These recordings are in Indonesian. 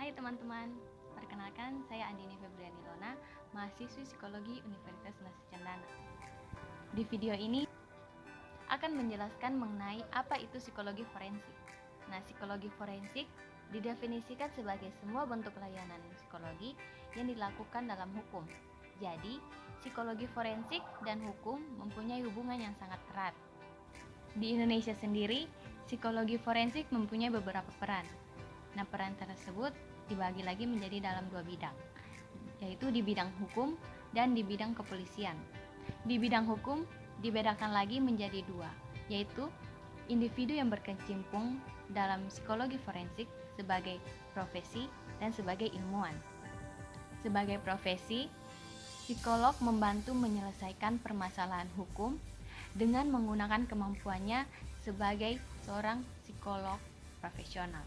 Hai teman-teman, perkenalkan saya Andini Febriani Lona, mahasiswi Psikologi Universitas Nasi Cendana. Di video ini akan menjelaskan mengenai apa itu psikologi forensik. Nah, psikologi forensik didefinisikan sebagai semua bentuk layanan psikologi yang dilakukan dalam hukum. Jadi, psikologi forensik dan hukum mempunyai hubungan yang sangat erat. Di Indonesia sendiri, psikologi forensik mempunyai beberapa peran. Nah, peran tersebut dibagi lagi menjadi dalam dua bidang, yaitu di bidang hukum dan di bidang kepolisian. Di bidang hukum dibedakan lagi menjadi dua, yaitu individu yang berkecimpung dalam psikologi forensik sebagai profesi dan sebagai ilmuwan. Sebagai profesi, psikolog membantu menyelesaikan permasalahan hukum dengan menggunakan kemampuannya sebagai seorang psikolog profesional.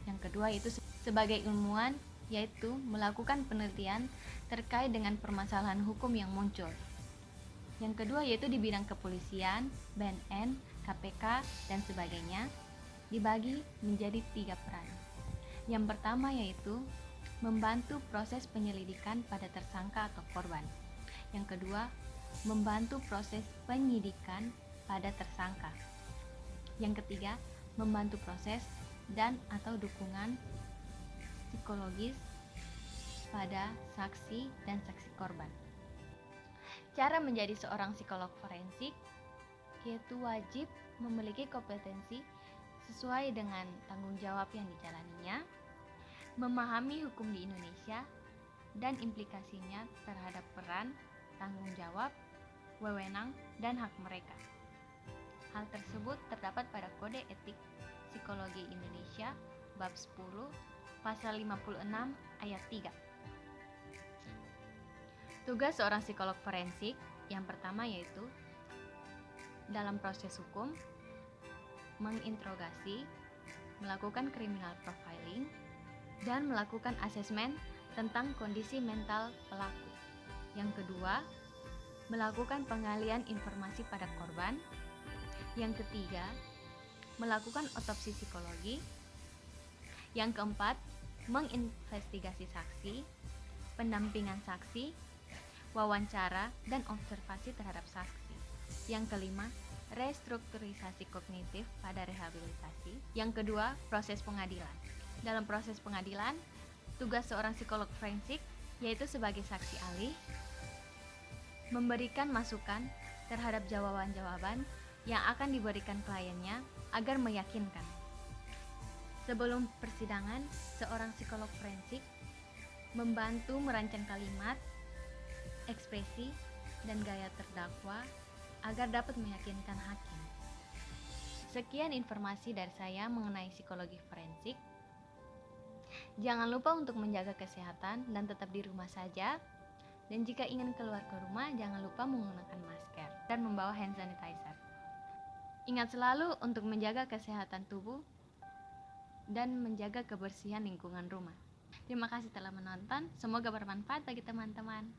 Yang kedua itu sebagai ilmuwan, yaitu melakukan penelitian terkait dengan permasalahan hukum yang muncul. Yang kedua yaitu di bidang kepolisian, BNN, KPK, dan sebagainya, dibagi menjadi 3 peran. Yang pertama yaitu membantu proses penyelidikan pada tersangka atau korban. Yang kedua, membantu proses penyidikan pada tersangka. Yang ketiga, membantu proses dan atau dukungan psikologis pada saksi dan saksi korban. Cara menjadi seorang psikolog forensik yaitu wajib memiliki kompetensi sesuai dengan tanggung jawab yang dijalaninya, memahami hukum di Indonesia dan implikasinya terhadap peran, tanggung jawab, wewenang, dan hak mereka. Hal tersebut terdapat pada Kode Etik Psikologi Indonesia bab 10 pasal 56 ayat 3. Tugas seorang psikolog forensik yang pertama yaitu dalam proses hukum menginterogasi, melakukan criminal profiling, dan melakukan asesmen tentang kondisi mental pelaku. Yang kedua, melakukan pengalian informasi pada korban. Yang ketiga, melakukan otopsi psikologi. Yang keempat, menginvestigasi saksi, pendampingan saksi, wawancara, dan observasi terhadap saksi. Yang kelima, restrukturisasi kognitif pada rehabilitasi. Yang kedua, proses pengadilan. Dalam proses pengadilan, tugas seorang psikolog forensik yaitu sebagai saksi ahli, memberikan masukan terhadap jawaban-jawaban yang akan diberikan kliennya agar meyakinkan. Sebelum persidangan, seorang psikolog forensik membantu merancang kalimat, ekspresi, dan gaya terdakwa agar dapat meyakinkan hakim. Sekian informasi dari saya mengenai psikologi forensik. Jangan lupa untuk menjaga kesehatan dan tetap di rumah saja. Dan jika ingin keluar ke rumah, jangan lupa menggunakan masker dan membawa hand sanitizer. Ingat selalu untuk menjaga kesehatan tubuh dan menjaga kebersihan lingkungan rumah. Terima kasih telah menonton, semoga bermanfaat bagi teman-teman.